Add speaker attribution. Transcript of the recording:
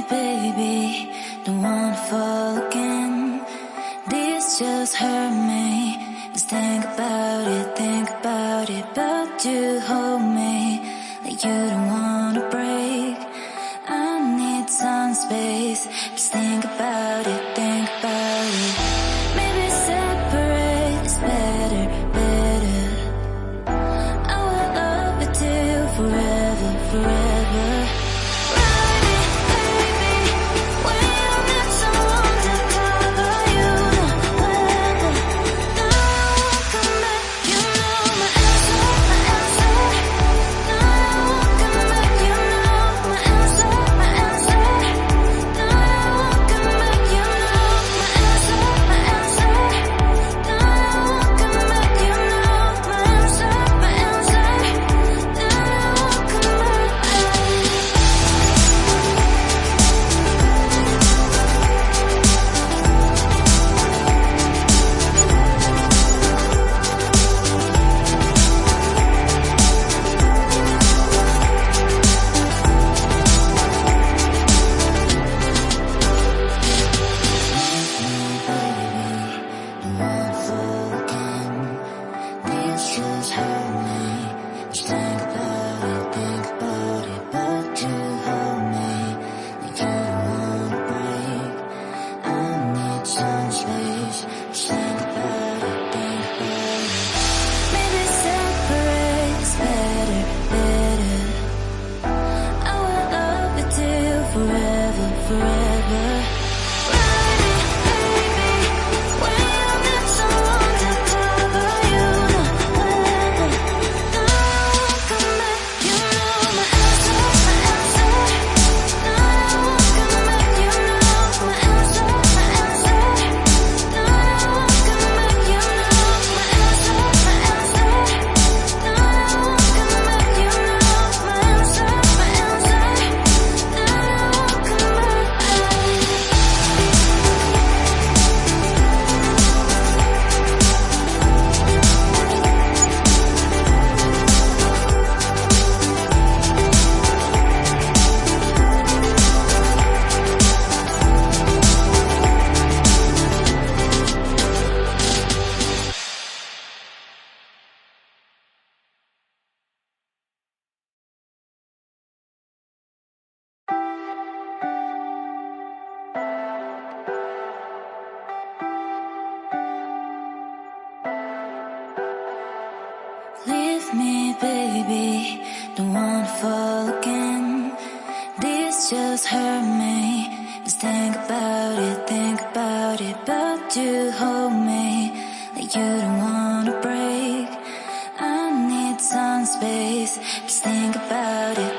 Speaker 1: baby, don't wanna fall again. This just hurt me. Just think about it, but you hold me like you don't wanna break. I need some space. Just think about it, think about it. Maybe separate is better, better. I will love you till forever, forever. Leave me, baby, don't wanna fall again. This just hurt me. Just think about it, but you hold me like you don't wanna break. I need some space. Just think about it.